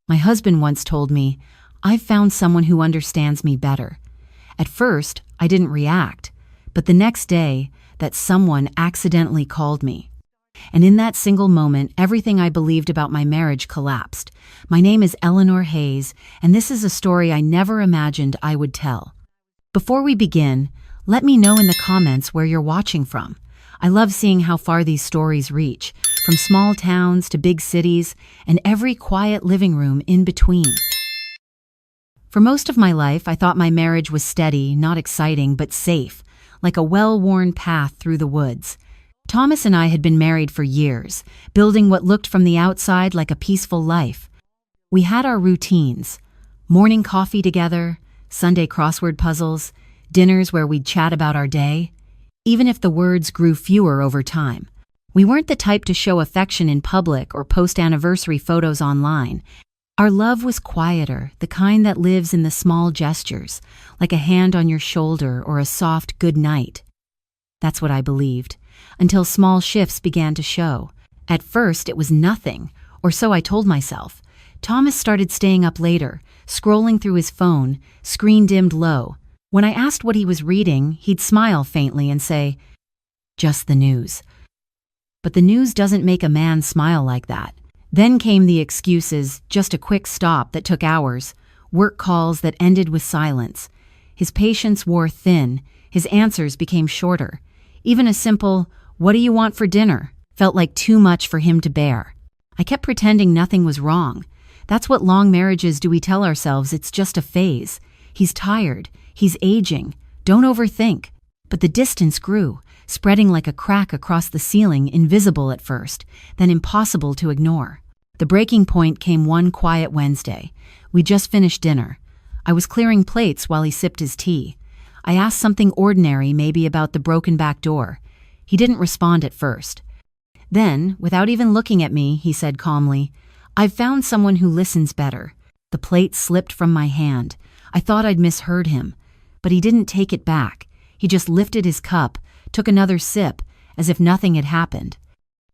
My husband once told me, "I've found someone who understands me better." At first, I didn't react, but the next day, that someone accidentally called me. And in that single moment, everything I believed about my marriage collapsed. My name is Eleanor Hayes, and this is a story I never imagined I would tell. Before we begin, let me know in the comments where you're watching from. I love seeing how far these stories reach, from small towns to big cities, and every quiet living room in between. For most of my life, I thought my marriage was steady, not exciting, but safe, like a well-worn path through the woods. Thomas and I had been married for years, building what looked from the outside like a peaceful life. We had our routines: morning coffee together, Sunday crossword puzzles, dinners where we'd chat about our day, even if the words grew fewer over time. We weren't the type to show affection in public or post anniversary photos online. Our love was quieter, the kind that lives in the small gestures, like a hand on your shoulder or a soft good night. That's what I believed, until small shifts began to show. At first, it was nothing, or so I told myself. Thomas started staying up later, scrolling through his phone, screen dimmed low. When I asked what he was reading, he'd smile faintly and say, "Just the news." But the news doesn't make a man smile like that. Then came the excuses, just a quick stop that took hours, work calls that ended with silence. His patience wore thin, his answers became shorter. Even a simple, "What do you want for dinner?" felt like too much for him to bear. I kept pretending nothing was wrong. That's what long marriages do. We tell ourselves it's just a phase. He's tired, he's aging, don't overthink. But the distance grew, spreading like a crack across the ceiling, invisible at first, then impossible to ignore. The breaking point came one quiet Wednesday. We just finished dinner. I was clearing plates while he sipped his tea. I asked something ordinary, maybe about the broken back door. He didn't respond at first. Then, without even looking at me, he said calmly, "I've found someone who listens better." The plate slipped from my hand. I thought I'd misheard him, but he didn't take it back. He just lifted his cup, took another sip, as if nothing had happened.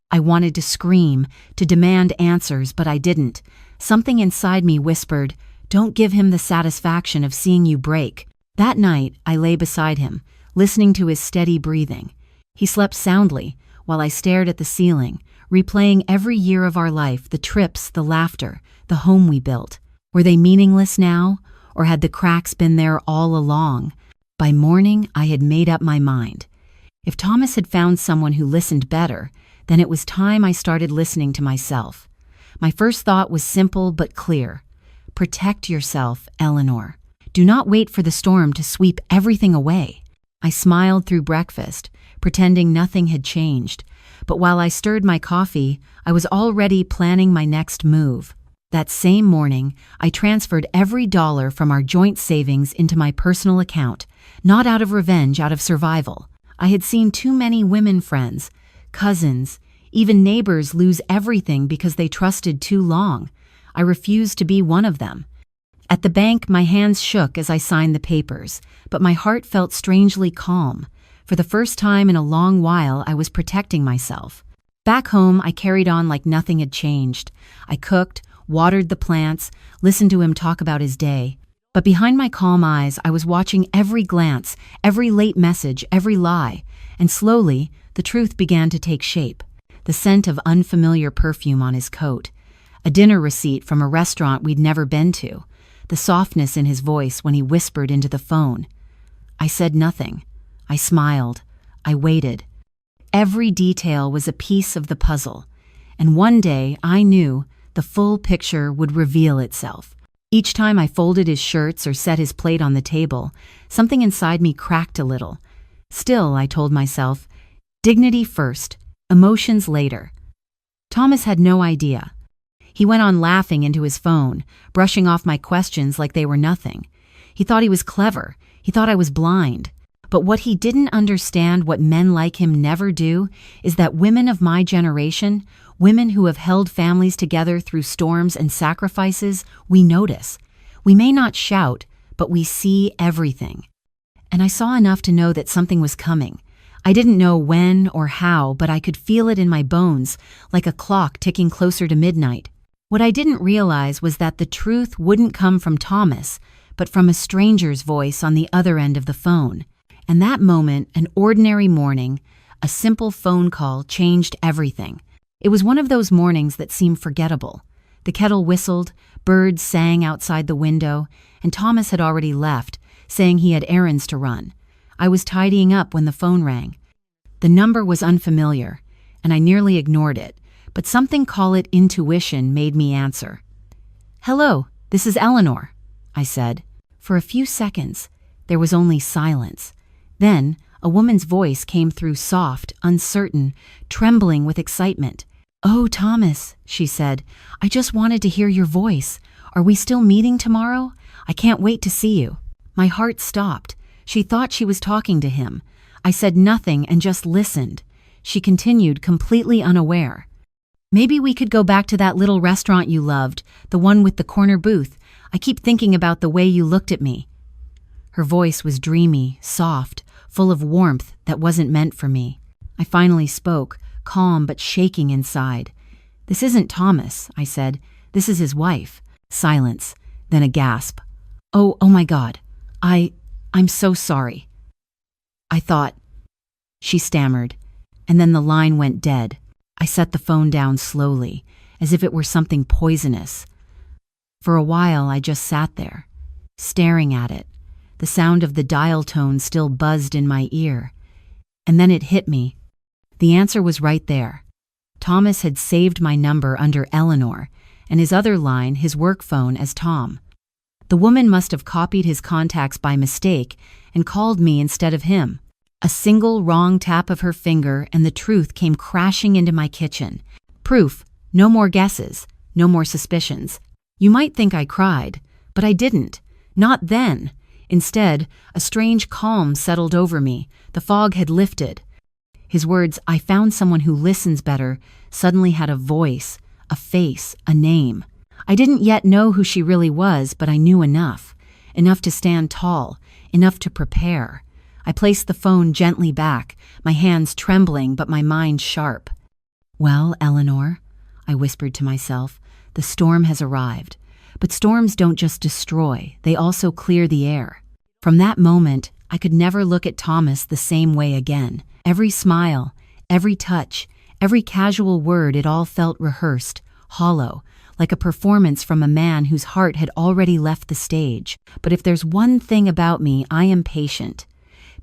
I wanted to scream, to demand answers, but I didn't. Something inside me whispered, "Don't give him the satisfaction of seeing you break." That night, I lay beside him, listening to his steady breathing. He slept soundly, while I stared at the ceiling, replaying every year of our life, the trips, the laughter, the home we built. Were they meaningless now, or had the cracks been there all along? By morning, I had made up my mind. If Thomas had found someone who listened better, then it was time I started listening to myself. My first thought was simple but clear. Protect yourself, Eleanor. Do not wait for the storm to sweep everything away. I smiled through breakfast, pretending nothing had changed. But while I stirred my coffee, I was already planning my next move. That same morning, I transferred every dollar from our joint savings into my personal account, not out of revenge, out of survival. I had seen too many women friends, cousins, even neighbors lose everything because they trusted too long. I refused to be one of them. At the bank, my hands shook as I signed the papers, but my heart felt strangely calm. For the first time in a long while, I was protecting myself. Back home, I carried on like nothing had changed. I cooked, watered the plants, listened to him talk about his day. But behind my calm eyes, I was watching every glance, every late message, every lie. And slowly, the truth began to take shape. The scent of unfamiliar perfume on his coat. A dinner receipt from a restaurant we'd never been to. The softness in his voice when he whispered into the phone. I said nothing. I smiled. I waited. Every detail was a piece of the puzzle. And one day, I knew the full picture would reveal itself. Each time I folded his shirts or set his plate on the table, something inside me cracked a little. Still, I told myself, dignity first, emotions later. Thomas had no idea. He went on laughing into his phone, brushing off my questions like they were nothing. He thought he was clever. He thought I was blind. But what he didn't understand, what men like him never do, is that women of my generation, women who have held families together through storms and sacrifices, we notice. We may not shout, but we see everything. And I saw enough to know that something was coming. I didn't know when or how, but I could feel it in my bones, like a clock ticking closer to midnight. What I didn't realize was that the truth wouldn't come from Thomas, but from a stranger's voice on the other end of the phone. And that moment, an ordinary morning, a simple phone call changed everything. It was one of those mornings that seem forgettable. The kettle whistled, birds sang outside the window, and Thomas had already left, saying he had errands to run. I was tidying up when the phone rang. The number was unfamiliar, and I nearly ignored it, but something, call it intuition, made me answer. "Hello, this is Eleanor," I said. For a few seconds, there was only silence. Then, a woman's voice came through, soft, uncertain, trembling with excitement. "Oh, Thomas," she said, "I just wanted to hear your voice. Are we still meeting tomorrow? I can't wait to see you." My heart stopped. She thought she was talking to him. I said nothing and just listened. She continued, completely unaware. "Maybe we could go back to that little restaurant you loved, the one with the corner booth. I keep thinking about the way you looked at me." Her voice was dreamy, soft, full of warmth that wasn't meant for me. I finally spoke, calm but shaking inside. "This isn't Thomas," I said. "This is his wife." Silence, then a gasp. Oh my God. I'm so sorry." I thought. She stammered, and then the line went dead. I set the phone down slowly, as if it were something poisonous. For a while, I just sat there, staring at it. The sound of the dial tone still buzzed in my ear. And then it hit me. The answer was right there. Thomas had saved my number under Eleanor, and his other line, his work phone, as Tom. The woman must have copied his contacts by mistake and called me instead of him. A single wrong tap of her finger and the truth came crashing into my kitchen. Proof, no more guesses, no more suspicions. You might think I cried, but I didn't. Not then. Instead, a strange calm settled over me. The fog had lifted. His words, "I found someone who listens better," suddenly had a voice, a face, a name. I didn't yet know who she really was, but I knew enough. Enough to stand tall, enough to prepare. I placed the phone gently back, my hands trembling but my mind sharp. "Well, Eleanor," I whispered to myself, "the storm has arrived. But storms don't just destroy, they also clear the air." From that moment, I could never look at Thomas the same way again. Every smile, every touch, every casual word, it all felt rehearsed, hollow, like a performance from a man whose heart had already left the stage. But if there's one thing about me, I am patient.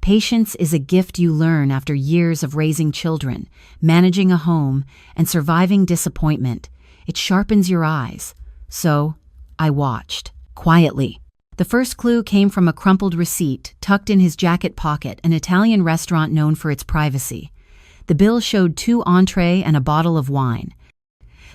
Patience is a gift you learn after years of raising children, managing a home, and surviving disappointment. It sharpens your eyes. So, I watched, quietly. The first clue came from a crumpled receipt tucked in his jacket pocket, an Italian restaurant known for its privacy. The bill showed 2 entrees and a bottle of wine.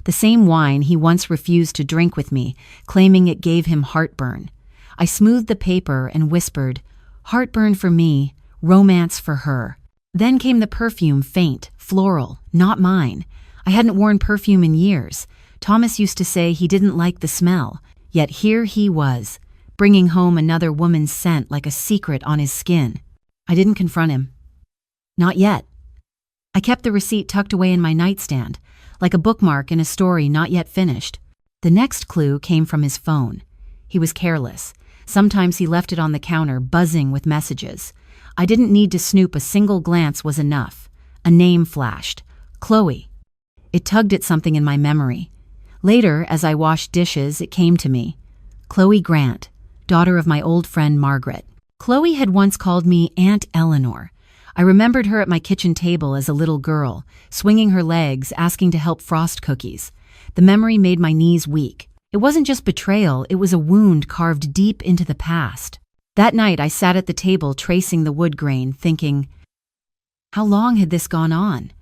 The same wine he once refused to drink with me, claiming it gave him heartburn. I smoothed the paper and whispered, "Heartburn for me, romance for her." Then came the perfume, faint, floral, not mine. I hadn't worn perfume in years. Thomas used to say he didn't like the smell, yet here he was, bringing home another woman's scent like a secret on his skin. I didn't confront him. Not yet. I kept the receipt tucked away in my nightstand, like a bookmark in a story not yet finished. The next clue came from his phone. He was careless. Sometimes he left it on the counter, buzzing with messages. I didn't need to snoop, a single glance was enough. A name flashed. Chloe. It tugged at something in my memory. Later, as I washed dishes, it came to me. Chloe Grant, daughter of my old friend Margaret. Chloe had once called me Aunt Eleanor. I remembered her at my kitchen table as a little girl, swinging her legs, asking to help frost cookies. The memory made my knees weak. It wasn't just betrayal, it was a wound carved deep into the past. That night, I sat at the table tracing the wood grain, thinking, how long had this gone on?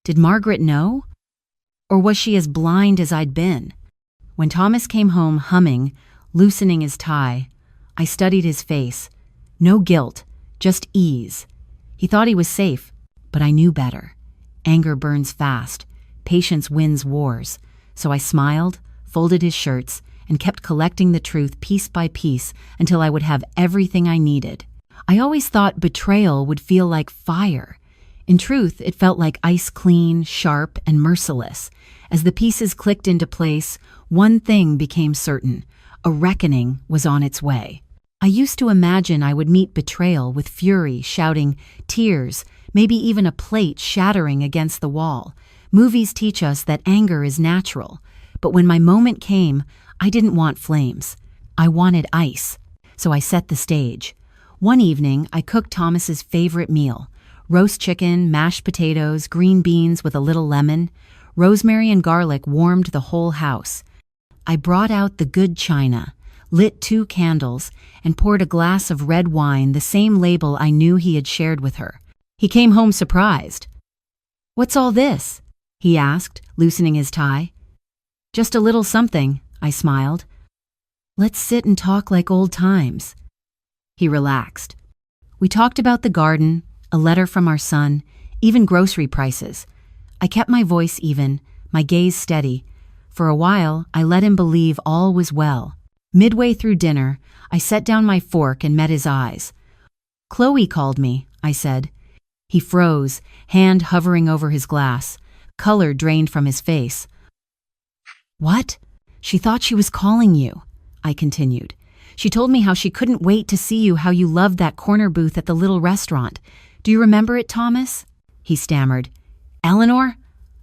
Did Margaret know? Or was she as blind as I'd been? When Thomas came home humming, loosening his tie, I studied his face. No guilt, just ease. He thought he was safe, but I knew better. Anger burns fast. Patience wins wars. So I smiled, folded his shirts, and kept collecting the truth piece by piece until I would have everything I needed. I always thought betrayal would feel like fire. In truth, it felt like ice clean, sharp, and merciless. As the pieces clicked into place, one thing became certain: a reckoning was on its way. I used to imagine I would meet betrayal with fury, shouting, tears, maybe even a plate shattering against the wall. Movies teach us that anger is natural, but when my moment came, I didn't want flames. I wanted ice. So I set the stage. One evening, I cooked Thomas's favorite meal: roast chicken, mashed potatoes, green beans with a little lemon. Rosemary and garlic warmed the whole house. I brought out the good china, lit 2 candles, and poured a glass of red wine, the same label I knew he had shared with her. He came home surprised. "What's all this?" he asked, loosening his tie. "Just a little something," I smiled. "Let's sit and talk like old times." He relaxed. We talked about the garden, a letter from our son, even grocery prices. I kept my voice even, my gaze steady. For a while, I let him believe all was well. Midway through dinner, I set down my fork and met his eyes. "Chloe called me," I said. He froze, hand hovering over his glass. Color drained from his face. "What? She thought she was calling you," I continued. "She told me how she couldn't wait to see you, how you loved that corner booth at the little restaurant. Do you remember it, Thomas?" He stammered. "Eleanor?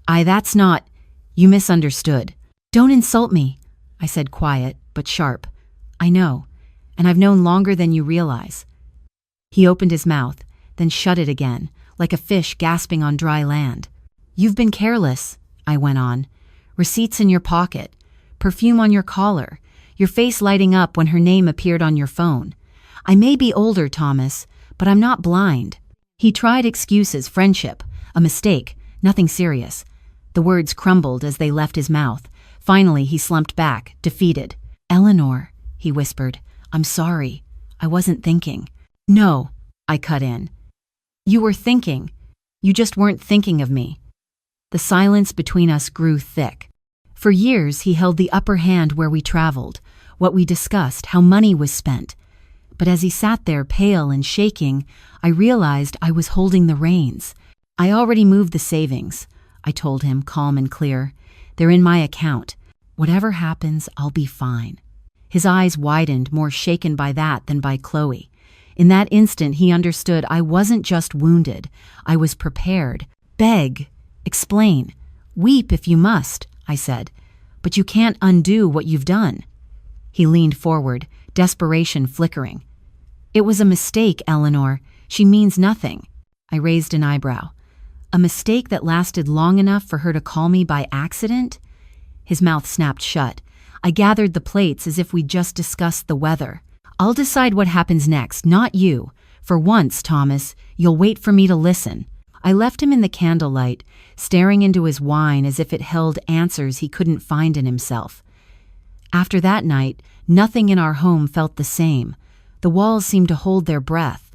That's not... You misunderstood." "Don't insult me," I said, quiet but sharp. "I know, and I've known longer than you realize." He opened his mouth, then shut it again, like a fish gasping on dry land. "You've been careless," I went on. "Receipts in your pocket, perfume on your collar, your face lighting up when her name appeared on your phone. I may be older, Thomas, but I'm not blind." He tried excuses, friendship, a mistake, nothing serious. The words crumbled as they left his mouth. Finally, he slumped back, defeated. "Eleanor," he whispered, "I'm sorry. I wasn't thinking." "No," I cut in. "You were thinking. You just weren't thinking of me." The silence between us grew thick. For years, he held the upper hand where we traveled, what we discussed, how money was spent. But as he sat there, pale and shaking, I realized I was holding the reins. "I already moved the savings," I told him, calm and clear. "They're in my account. Whatever happens, I'll be fine." His eyes widened, more shaken by that than by Chloe. In that instant, he understood I wasn't just wounded. I was prepared. "Beg, explain, weep if you must," I said. "But you can't undo what you've done." He leaned forward, desperation flickering. "It was a mistake, Eleanor. She means nothing." I raised an eyebrow. "A mistake that lasted long enough for her to call me by accident?" His mouth snapped shut. I gathered the plates as if we'd just discussed the weather. "I'll decide what happens next, not you. For once, Thomas, you'll wait for me to listen." I left him in the candlelight, staring into his wine as if it held answers he couldn't find in himself. After that night, nothing in our home felt the same. The walls seemed to hold their breath.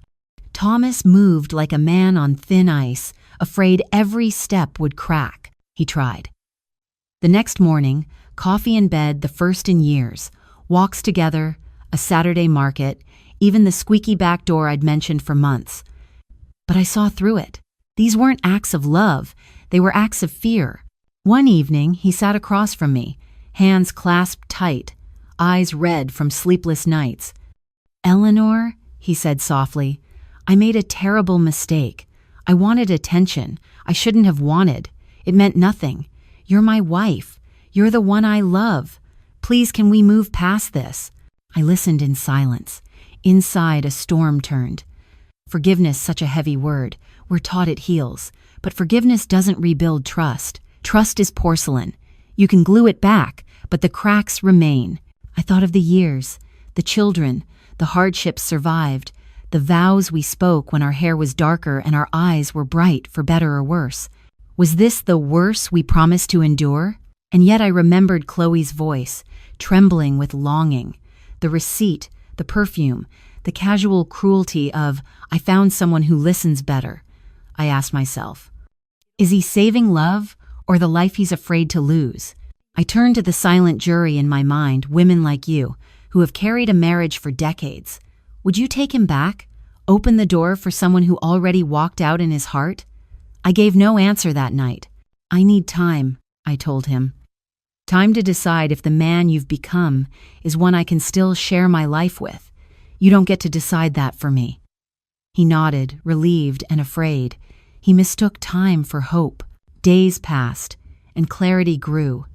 Thomas moved like a man on thin ice, afraid every step would crack. He tried. The next morning, coffee in bed, the first in years, walks together, a Saturday market, even the squeaky back door I'd mentioned for months. But I saw through it. These weren't acts of love, they were acts of fear. One evening, he sat across from me, hands clasped tight, eyes red from sleepless nights. "Eleanor," he said softly, "I made a terrible mistake. I wanted attention. I shouldn't have wanted. It meant nothing. You're my wife. You're the one I love. Please, can we move past this?" I listened in silence. Inside, a storm turned. Forgiveness, such a heavy word. We're taught it heals. But forgiveness doesn't rebuild trust. Trust is porcelain. You can glue it back, but the cracks remain. I thought of the years, the children, the hardships survived, the vows we spoke when our hair was darker and our eyes were bright, for better or worse. Was this the worse we promised to endure? And yet I remembered Chloe's voice, trembling with longing. The receipt, the perfume, the casual cruelty of, "I found someone who listens better." I asked myself, is he saving love or the life he's afraid to lose? I turned to the silent jury in my mind, women like you, who have carried a marriage for decades. Would you take him back? Open the door for someone who already walked out in his heart? I gave no answer that night. I need time, I told him. Time to decide if the man you've become is one I can still share my life with. You don't get to decide that for me. He nodded, relieved and afraid. He mistook time for hope. Days passed, and clarity grew.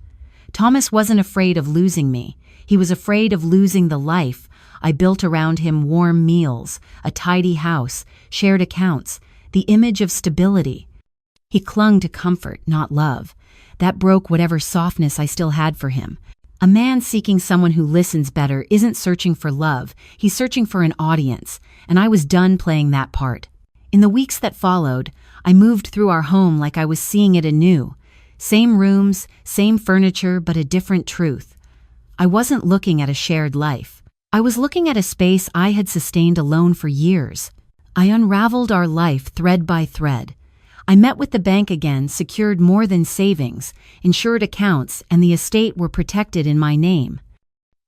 Thomas wasn't afraid of losing me. He was afraid of losing the life I built around him: warm meals, a tidy house, shared accounts, the image of stability. He clung to comfort, not love. That broke whatever softness I still had for him. A man seeking someone who listens better isn't searching for love, he's searching for an audience, and I was done playing that part. In the weeks that followed, I moved through our home like I was seeing it anew. Same rooms, same furniture, but a different truth. I wasn't looking at a shared life. I was looking at a space I had sustained alone for years. I unraveled our life thread by thread. I met with the bank again, secured more than savings, insured accounts, and the estate were protected in my name.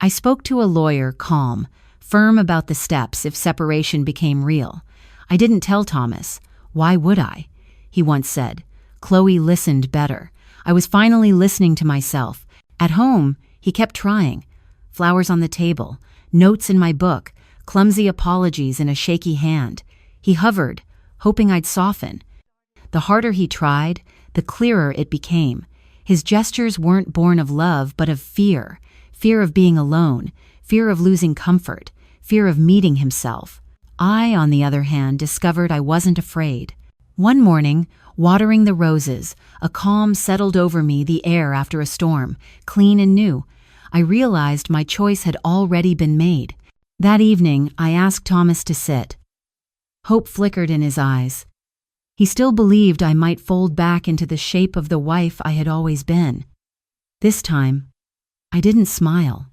I spoke to a lawyer, calm, firm about the steps if separation became real. I didn't tell Thomas. Why would I? He once said. Chloe listened better. I was finally listening to myself. At home, he kept trying. Flowers on the table, notes in my book, clumsy apologies in a shaky hand. He hovered, hoping I'd soften. The harder he tried, the clearer it became. His gestures weren't born of love, but of fear. Fear of being alone, fear of losing comfort, fear of meeting himself. I, on the other hand, discovered I wasn't afraid. One morning, watering the roses, a calm settled over me, the air after a storm, clean and new. I realized my choice had already been made. That evening, I asked Thomas to sit. Hope flickered in his eyes. He still believed I might fold back into the shape of the wife I had always been. This time, I didn't smile.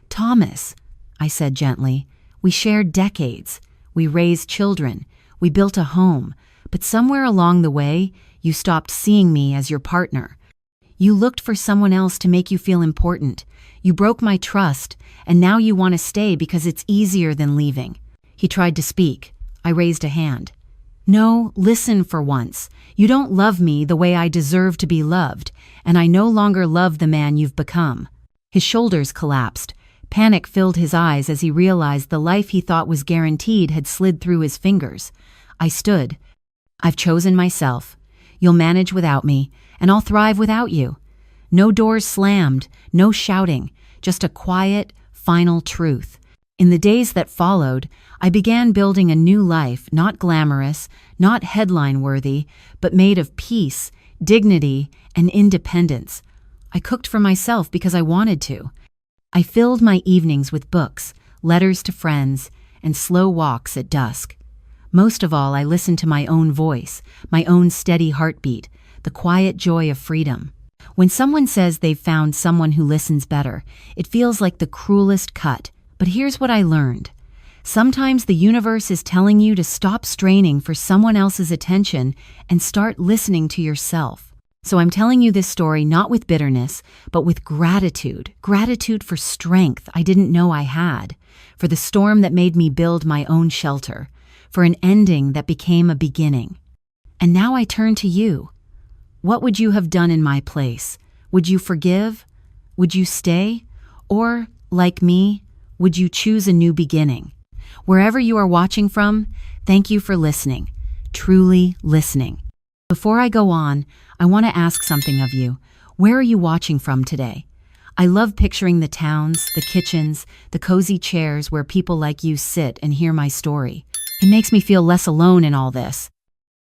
Thomas, I said gently, we shared decades. We raised children. We built a home. But somewhere along the way, you stopped seeing me as your partner. You looked for someone else to make you feel important. You broke my trust, and now you want to stay because it's easier than leaving. He tried to speak. I raised a hand. No, listen for once. You don't love me the way I deserve to be loved, and I no longer love the man you've become. His shoulders collapsed. Panic filled his eyes as he realized the life he thought was guaranteed had slid through his fingers. I stood. I've chosen myself. You'll manage without me, and I'll thrive without you. No doors slammed, no shouting, just a quiet, final truth. In the days that followed, I began building a new life, not glamorous, not headline-worthy, but made of peace, dignity, and independence. I cooked for myself because I wanted to. I filled my evenings with books, letters to friends, and slow walks at dusk. Most of all, I listened to my own voice, my own steady heartbeat, the quiet joy of freedom. When someone says they've found someone who listens better, it feels like the cruelest cut. But here's what I learned. Sometimes the universe is telling you to stop straining for someone else's attention and start listening to yourself. So I'm telling you this story not with bitterness, but with gratitude. Gratitude for strength I didn't know I had, for the storm that made me build my own shelter, for an ending that became a beginning. And now I turn to you. What would you have done in my place? Would you forgive? Would you stay? Or, like me, would you choose a new beginning? Wherever you are watching from, thank you for listening, truly listening. Before I go on, I want to ask something of you. Where are you watching from today? I love picturing the towns, the kitchens, the cozy chairs where people like you sit and hear my story. It makes me feel less alone in all this.